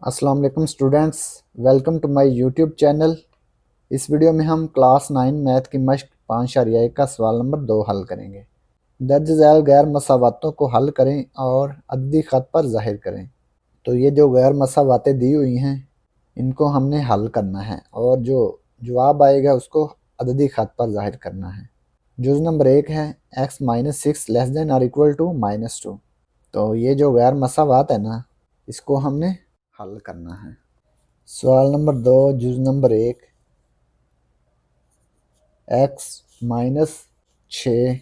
अस्सलाम वालेकुम students, welcome to my YouTube channel. इस वीडियो में हम क्लास 9 मैथ की मश्क 5.1 का सवाल नंबर 2 हल करेंगे। दर्ज झैल गैर मसावातों को हल करें और अददी ख़त पर ज़ाहिर करें। तो ये जो गैर मसावातें दी हुई हैं इनको हमने हल करना है और जो जवाब आएगा उसको अददी ख़त पर ज़ाहिर करना है। जुज़ नंबर 1 है x माइनस 6 लेस देन और इक्वल टू -2। तो ये जो गैर मसावात है ना, इसको हमने हल करना है। सवाल नंबर 2 जुज़ नंबर 1 x माइनस 6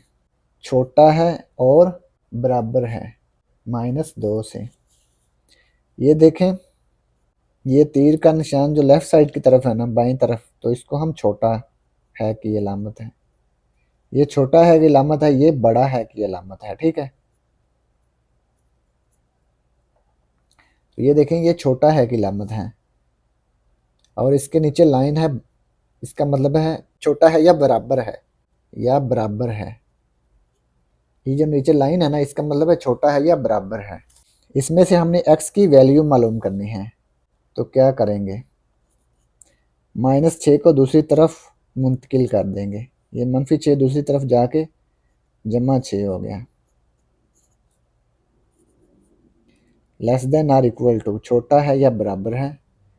छोटा है और बराबर है -2 से। ये देखें, ये तीर का निशान जो लेफ़्ट साइड की तरफ है ना, बाईं तरफ, तो इसको हम छोटा है की अलामत है। ये छोटा है की अलामत है, ये बड़ा है की अलामत है। ठीक है, तो ये देखें, ये छोटा है की अलामत है और इसके नीचे लाइन है, इसका मतलब है छोटा है या बराबर है, या बराबर है। ये जो नीचे लाइन है ना, इसका मतलब है छोटा है या बराबर है। इसमें से हमने x की वैल्यू मालूम करनी है, तो क्या करेंगे, -6 को दूसरी तरफ मुंतकिल कर देंगे। ये -6 दूसरी तरफ जाके +6 हो गया। Less than or equal to छोटा है या बराबर है,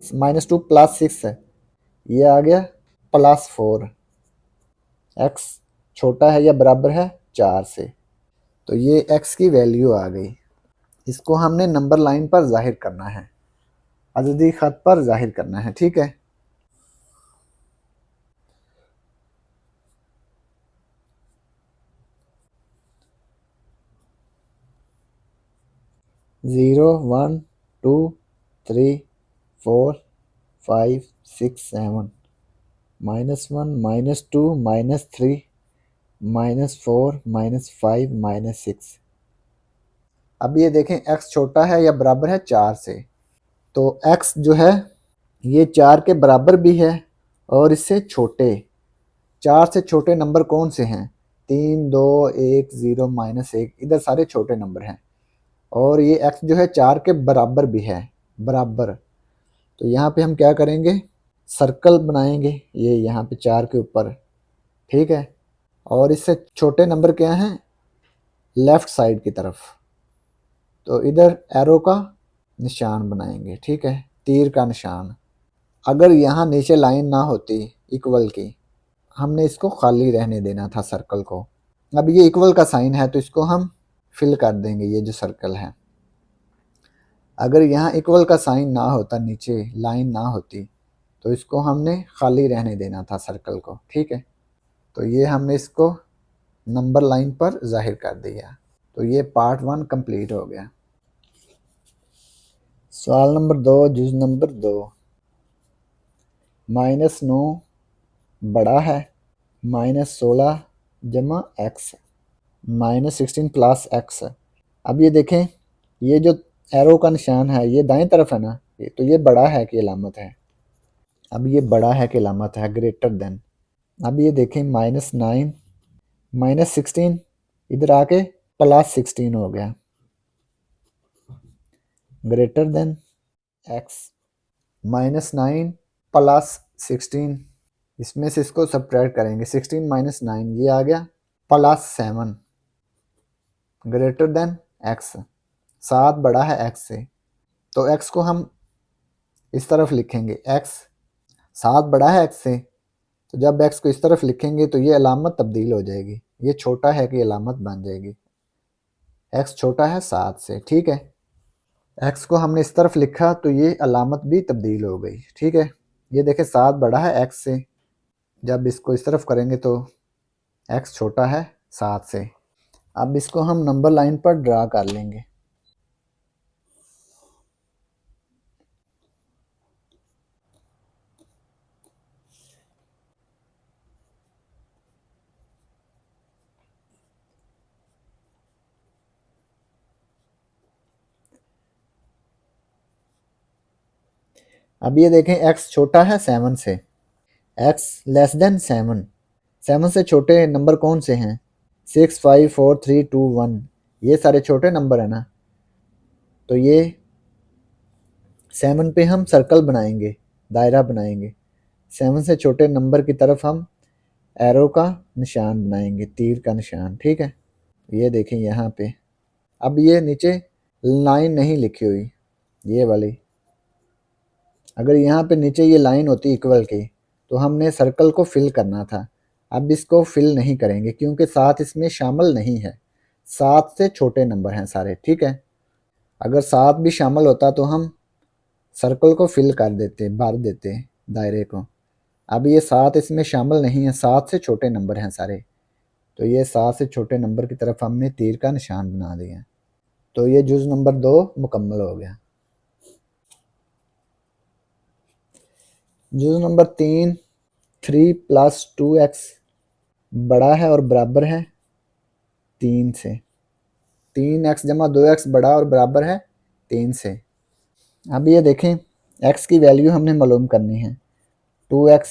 -2 + 6 है, ये आ गया +4। x छोटा है या बराबर है 4 से, तो ये x की वैल्यू आ गई। इसको हमने नंबर लाइन पर जाहिर करना है, अददी ख़त पर जाहिर करना है। ठीक है, ज़ीरो 1 2 3 4 5 6 7 -1 -2 -3 -4 -5 -6। अब ये देखें, x छोटा है या बराबर है 4 से, तो x जो है ये 4 के बराबर भी है और इससे छोटे। 4 से छोटे नंबर कौन से हैं, 3 2 1 0 -1, इधर सारे छोटे नंबर हैं। और ये x जो है 4 के बराबर भी है, बराबर। तो यहाँ पे हम क्या करेंगे, सर्कल बनाएंगे ये यहाँ पे 4 के ऊपर। ठीक है, और इससे छोटे नंबर क्या हैं, लेफ़्ट साइड की तरफ, तो इधर एरो का निशान बनाएंगे। ठीक है, तीर का निशान। अगर यहाँ नीचे लाइन ना होती इक्वल की, हमने इसको खाली रहने देना था सर्कल को। अब ये इक्वल का साइन है तो इसको हम फिल कर देंगे, ये जो सर्कल है। अगर यहाँ इक्वल का साइन ना होता, नीचे लाइन ना होती, तो इसको हमने खाली रहने देना था सर्कल को। ठीक है, तो ये हमने इसको नंबर लाइन पर जाहिर कर दिया। तो ये पार्ट 1 कंप्लीट हो गया। सवाल नंबर 2 जुज़ नंबर 2, -9 बड़ा है -16 जमा x -16 + x। अब ये देखें, ये जो एरो का निशान है ये दाएं तरफ है ना, तो ये बड़ा है की अलामत है। अब ये बड़ा है की अलामत है, ग्रेटर देन। अब ये देखें, -9 -16 इधर आके +16 हो गया, ग्रेटर देन x। -9 + 16, इसमें से इसको सब्ट्रैक्ट करेंगे, 16 - 9 ये आ गया +7, ग्रेटर देन x। 7 बड़ा है x से, तो x को हम इस तरफ लिखेंगे, x 7 बड़ा है x से, तो जब x को इस तरफ लिखेंगे तो ये अलामत तब्दील हो जाएगी, ये छोटा है की अलामत बन जाएगी। x छोटा है 7 से। ठीक है, x को हमने इस तरफ लिखा तो ये अलामत भी तब्दील हो गई। ठीक है, ये देखें 7 बड़ा है x से, जब इसको इस तरफ करेंगे तो x छोटा है 7 से। अब इसको हम नंबर लाइन पर ड्रा कर लेंगे। अब ये देखें, x छोटा है 7 से, x लेस देन 7। 7 से छोटे नंबर कौन से हैं, 6 5 4 3 2 1, ये सारे छोटे नंबर है ना, तो ये 7 पे हम सर्कल बनाएंगे, दायरा बनाएंगे। 7 से छोटे नंबर की तरफ हम एरो का निशान बनाएंगे, तीर का निशान, ठीक है। ये देखें यहाँ पे, अब ये नीचे लाइन नहीं लिखी हुई, ये वाली। अगर यहाँ पे नीचे ये लाइन होती इक्वल की तो हमने सर्कल को फिल करना था। अब इसको फिल नहीं करेंगे क्योंकि 7 इसमें शामिल नहीं है, 7 से छोटे नंबर हैं सारे, ठीक है। अगर 7 भी शामिल होता तो हम सर्कल को फिल कर देते, भर देते दायरे को। अब ये 7 इसमें शामिल नहीं है, 7 से छोटे नंबर हैं सारे, तो ये 7 से छोटे नंबर की तरफ हमने तीर का निशान बना दिया। तो ये जुज़ नंबर 2 मुकम्मल हो गया। जुज़ नंबर 3, 3 + 2x बड़ा है और बराबर है 3 से। 3x + 2x बड़ा और बराबर है 3 से। अब ये देखें, x की वैल्यू हमने मालूम करनी है। 2x,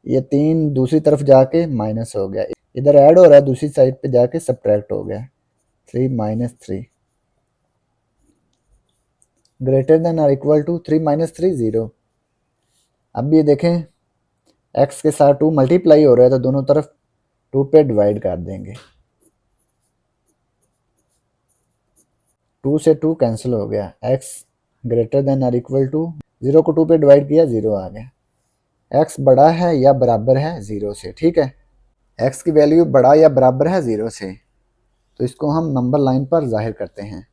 ये 3 दूसरी तरफ जाके माइनस हो गया, इधर ऐड हो रहा है, दूसरी साइड पे जाके सब्ट्रैक्ट हो गया। 3 - 3 ग्रेटर देन और इक्वल टू 3 - 3 0। अब ये देखें, x के साथ 2 मल्टीप्लाई हो रहा है तो दोनों तरफ 2 पे डिवाइड कर देंगे। 2 से 2 कैंसिल हो गया, x ग्रेटर देन और इक्वल टू 0 को 2 पे डिवाइड किया, 0 आ गया। x बड़ा है या बराबर है 0 से, ठीक है। x की वैल्यू बड़ा या बराबर है 0 से, तो इसको हम नंबर लाइन पर जाहिर करते हैं।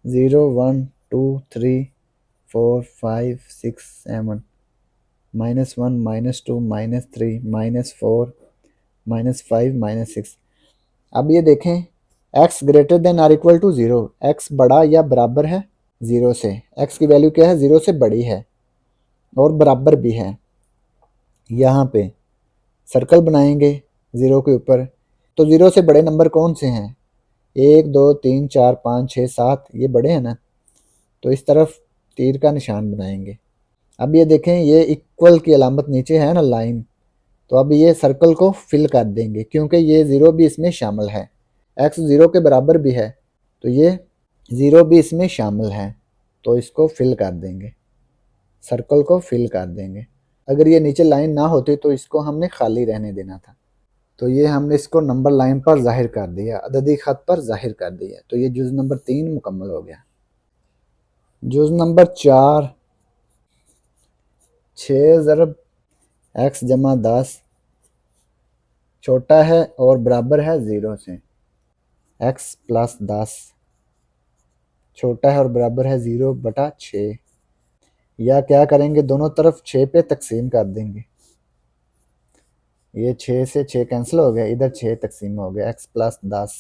ज़ीरो 1 2 3 4 5 6 7 -1 -2 -3 -4 -5 -6। अब ये देखें, x ग्रेटर देन और इक्वल टू 0, x बड़ा या बराबर है 0 से। x की वैल्यू क्या है, 0 से बड़ी है और बराबर भी है। यहाँ पे सर्कल बनाएंगे 0 के ऊपर, तो 0 से बड़े नंबर कौन से हैं, 1 2 3 4 5 6 7, ये बड़े हैं ना, तो इस तरफ तीर का निशान बनाएंगे। अब ये देखें, ये इक्वल की अलामत नीचे है ना लाइन, तो अब ये सर्कल को फिल कर देंगे क्योंकि ये 0 भी इसमें शामिल है। x 0 के बराबर भी है तो ये 0 भी इसमें शामिल है, तो इसको फिल कर देंगे, सर्कल को फिल कर देंगे। अगर ये नीचे लाइन ना होती तो इसको हमने खाली रहने देना था। तो ये हमने इसको नंबर लाइन पर ज़ाहिर कर दिया, अददी ख़त पर ज़ाहिर कर दिया। तो ये जुज़ नंबर 3 मुकम्मल हो गया। जुज़ नंबर 4, 6 ज़रब x + 10 छोटा है और बराबर है 0 से। x + 10 छोटा है और बराबर है 0/6। या क्या करेंगे, दोनों तरफ 6 पे तकसीम कर देंगे। ये 6 से 6 कैंसिल हो गया, इधर 6 तकसीम हो गया, x + 10।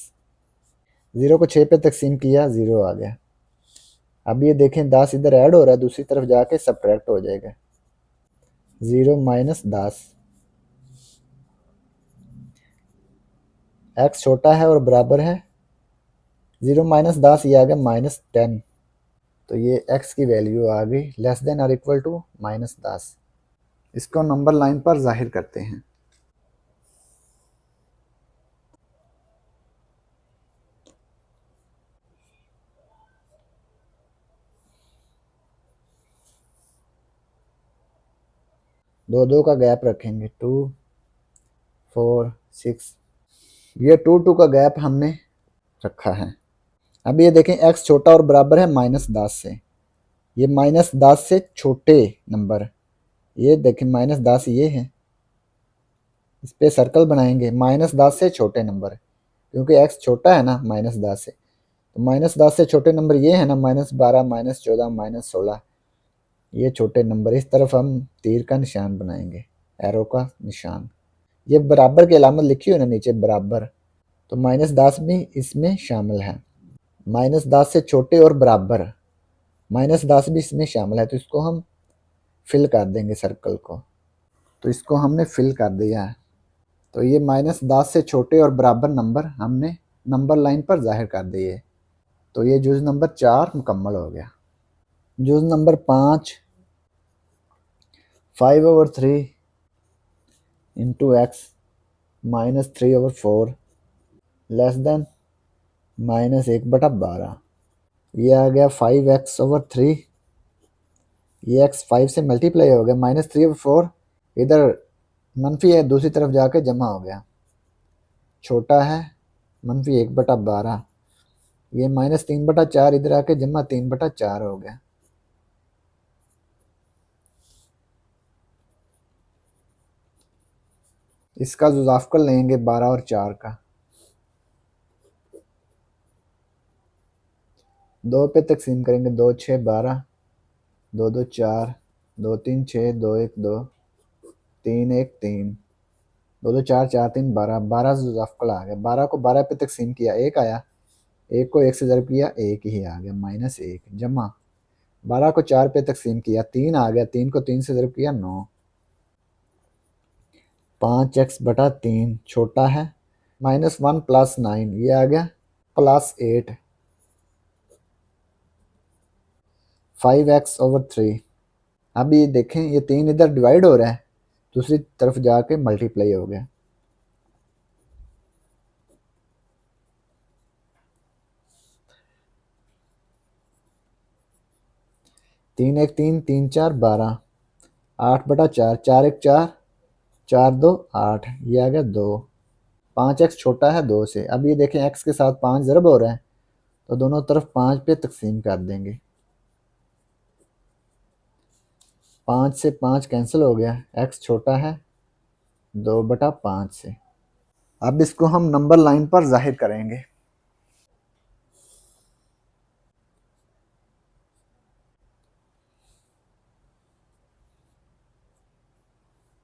0 को 6 पे तकसीम किया, 0 आ गया। अब ये देखें, 10 इधर ऐड हो रहा है, दूसरी तरफ जाके सब्ट्रैक्ट हो जाएगा। 0 - 10, x छोटा है और बराबर है 0 - 10, ये आ गया -10। तो ये x की वैल्यू आ गई लेस देन और इक्वल टू -10। इसको नंबर लाइन पर जाहिर करते हैं। दो दो का गैप रखेंगे, 2 4 6, ये 2 2 का गैप हमने रखा है। अब ये देखें, x छोटा और बराबर है -10 से। ये -10 से छोटे नंबर, ये देखें -10 ये है, इस पे सर्कल बनाएंगे। -10 से छोटे नंबर, क्योंकि x छोटा है ना -10 से, तो -10 से छोटे नंबर ये है ना, -12 -14 -16, ये छोटे नंबर। इस तरफ हम तीर का निशान बनाएंगे, एरो का निशान। ये बराबर की अलामत लिखी हुई ना नीचे, बराबर, तो -10 भी इसमें शामिल है। -10 से छोटे और बराबर, -10 भी इसमें शामिल है, तो इसको हम फिल कर देंगे सर्कल को। तो इसको हमने फिल कर दिया है। तो ये -10 से छोटे और बराबर नंबर हमने नंबर लाइन पर जाहिर कर दिए। तो ये जुज़ नंबर 4 मुकम्मल हो गया। जुज़ नंबर 5, 5/3 × x -3/4 लेस देन -1/12। ये आ गया 5x/3। ये x 5 से मल्टीप्लाई हो गया, -3/4 इधर मनफी है, दूसरी तरफ जाके जमा हो गया, छोटा है -1/12। ये -3/4 इधर आके जमा 3/4 हो गया। इसका जुजाफकल लेंगे 12 और 4 का। 2 पे तकसीम करेंगे, 2 6 12, 2 2 4, 2 3 6, 2 1 2, 3 1 3, 2 2 4 4 3 12, 12 जुजाफकल आ गया। 12 को 12 पे तकसीम किया, 1 आया, 1 को 1 से ज़रब किया, 1 ही आ गया, -1 जमा 12 को 4 पे तकसीम किया, 3 आ गया, 3 को 3 से ज़रब किया, 9। 5x/3 छोटा है -1 + 9, ये आ गया +8। 5x/3। अब ये देखें, ये 3 इधर डिवाइड हो रहा है, दूसरी तरफ जाके मल्टीप्लाई हो गया। तीन एक तीन, 3 4 12, 8/4, 4 1 4, 4 2 8, ये आ गया 2। 5x छोटा है 2 से। अब ये देखें, x के साथ 5 ज़रब हो रहा है, तो दोनों तरफ 5 पे तकसीम कर देंगे। 5 से 5 कैंसिल हो गया, x छोटा है 2/5 से। अब इसको हम नंबर लाइन पर जाहिर करेंगे।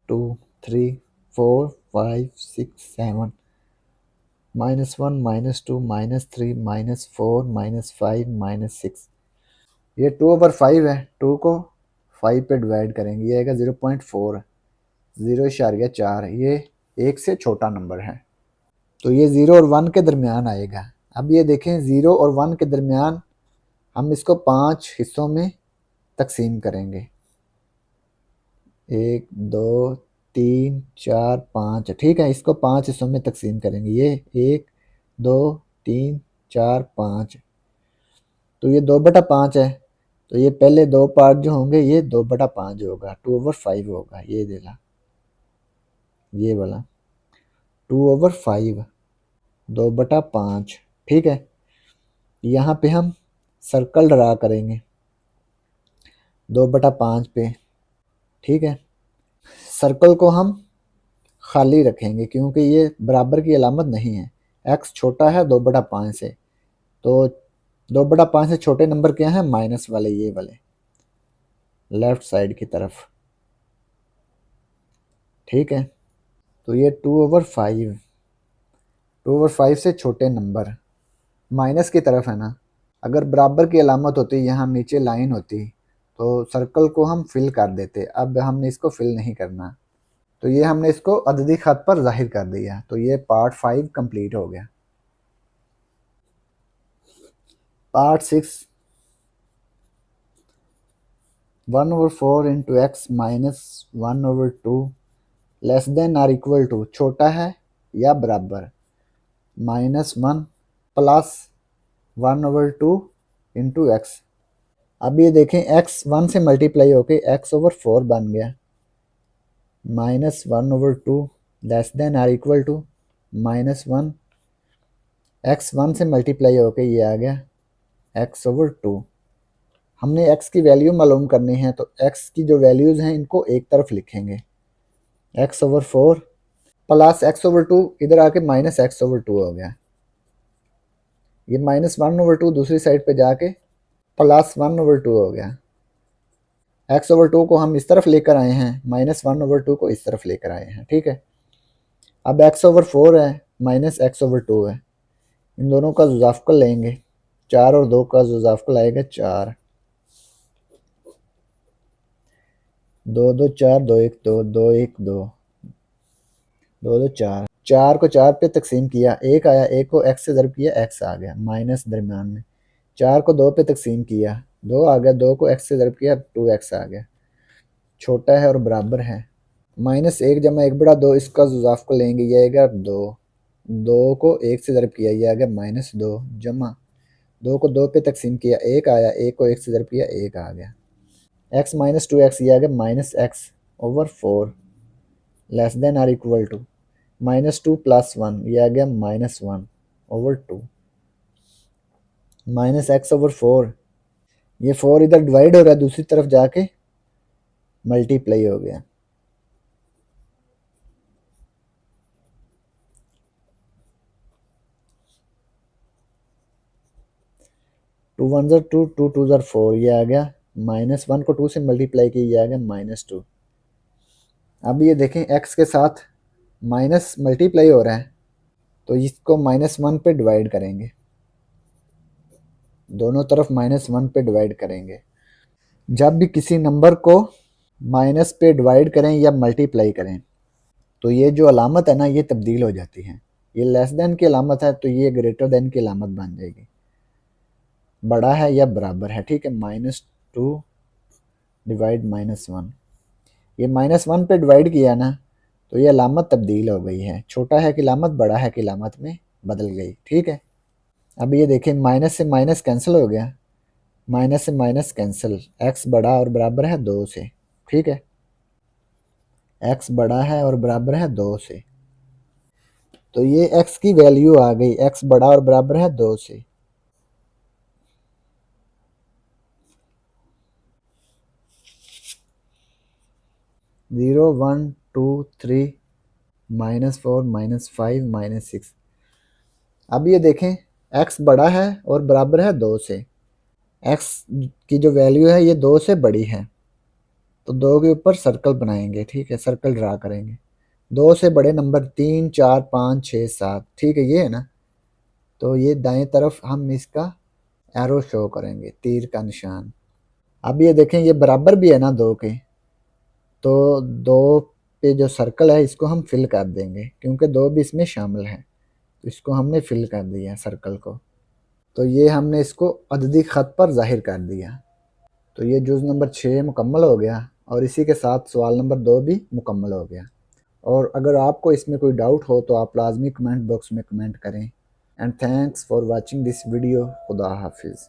2 3 4 5 6 7, -1 -2 -3 -4 -5 -6। ये 2/5 है, 2 को 5 पे डिवाइड करेंगे, ये आएगा 0.4, 0.4, ये 1 से छोटा नंबर है, तो ये 0 और 1 के दरमियान आएगा। अब ये देखें, 0 और 1 के दरमियान हम इसको 5 हिस्सों में तकसीम करेंगे, 1 2 3 4 5, ठीक है। इसको 5 हिस्सों में तकसीम करेंगे, ये 1 2 3 4 5, तो ये 2/5 है, तो ये पहले 2 पार्ट जो होंगे ये 2/5 होगा, 2/5 होगा, ये देला, ये वाला 2/5, 2/5, ठीक है। यहाँ पे हम सर्कल ड्रा करेंगे 2/5 पे, ठीक है। सर्कल को हम खाली रखेंगे क्योंकि ये बराबर की अलामत नहीं है, x छोटा है 2/5 से, तो 2/5 से छोटे नंबर क्या है, माइनस वाले, ये वाले लेफ्ट साइड की तरफ, ठीक है। तो ये 2/5, 2/5 से छोटे नंबर माइनस की तरफ है ना। अगर बराबर की अलामत होती, यहाँ नीचे लाइन होती, तो सर्कल को हम फिल कर देते, अब हमने इसको फिल नहीं करना, तो ये हमने इसको अददी खत पर जाहिर कर दिया, तो ये पार्ट 5 कंप्लीट हो गया। Part 6, 1/4 into x -1/2 less than or equal to, छोटा है या बराबर, -1 प्लस 1/2 इंटू एक्स। अब ये देखें, x 1 से मल्टीप्लाई होके x/4 बन गया, -1/2 less than or equal to -1, x 1 से मल्टीप्लाई होके ये आ गया x/2। हमने x की वैल्यू मालूम करनी है, तो x की जो वैल्यूज़ हैं इनको एक तरफ लिखेंगे, x/4 प्लस x/2, इधर आके -x/2 हो गया, ये -1/2 दूसरी साइड पे जाके +1/2 हो गया। x/2 को हम इस तरफ लेकर आए हैं, -1/2 को इस तरफ लेकर आए हैं, ठीक है। अब x/4 है -x/2 है, इन दोनों का जुजाफकल लेंगे, 4 और 2 का जुजाफकल आएगा 4, 2 2 4, 2 1 2, 2 1 2, 2 2 4, 4 को 4 पे तकसीम किया, 1 आया, 1 को x से ज़रब किया, x आ गया, माइनस दरमियान में। 4 को 2 पे तकसीम किया, 2 आ गया, 2 को x से ज़रब किया, 2x आ गया, छोटा है और बराबर है -1 जमा 1/2 इसका जुजाफ को लेंगे, ये आएगा 2। 2 को 1 से ज़रब किया, ये आ गया -2 जमा 2 को 2 पे तकसीम किया 1 आया, 1 को 1 से ज़रब किया 1 आ गया। x - 2x ये आ गया -x/4 less than or equal to -2 + 1 ये आ गया -1/2 -x/4 ये 4 इधर डिवाइड हो रहा है, दूसरी तरफ जाके मल्टीप्लाई हो गया। टू वन ज़र टू, टू टू ज़र 4 ये आ गया -1 को 2 से मल्टीप्लाई किया, ये आ गया -2। अब ये देखें x के साथ माइनस मल्टीप्लाई हो रहा है, तो इसको -1 पे डिवाइड करेंगे, दोनों तरफ -1 पे डिवाइड करेंगे। जब भी किसी नंबर को माइनस पे डिवाइड करें या मल्टीप्लाई करें तो ये जो अलामत है ना ये तब्दील हो जाती है। ये लेस देन की अलामत है तो ये ग्रेटर देन की अलामत बन जाएगी, बड़ा है या बराबर है, ठीक है। -2 डिवाइड -1, ये -1 पे डिवाइड किया ना तो ये अलामत तब्दील हो गई है, छोटा है कि अलामत बड़ा है कि अलामत में बदल गई, ठीक है। अब ये देखें माइनस से माइनस कैंसिल हो गया, माइनस से माइनस कैंसिल, x बड़ा और बराबर है 2 से, ठीक है। x बड़ा है और बराबर है 2 से, तो ये x की वैल्यू आ गई, x बड़ा और बराबर है 2 से। ज़ीरो 1 2 3 -4 -5 -6। अब ये देखें x बड़ा है और बराबर है 2 से, x की जो वैल्यू है ये 2 से बड़ी है, तो 2 के ऊपर सर्कल बनाएंगे, ठीक है, सर्कल ड्रा करेंगे। 2 से बड़े नंबर 3 4 5 6 7, ठीक है, ये है ना, तो ये दाएं तरफ हम इसका एरो शो करेंगे, तीर का निशान। अब ये देखें ये बराबर भी है ना 2 के, तो 2 पे जो सर्कल है इसको हम फिल कर देंगे क्योंकि 2 भी इसमें शामिल है, तो इसको हमने फिल कर दिया सर्कल को, तो ये हमने इसको अददी ख़त पर ज़ाहिर कर दिया। तो ये जुज़ नंबर 6 मुकम्मल हो गया और इसी के साथ सवाल नंबर 2 भी मुकम्मल हो गया। और अगर आपको इसमें कोई डाउट हो तो आप लाजमी कमेंट बॉक्स में कमेंट करें। And thanks for watching this video. खुदा हाफिज़।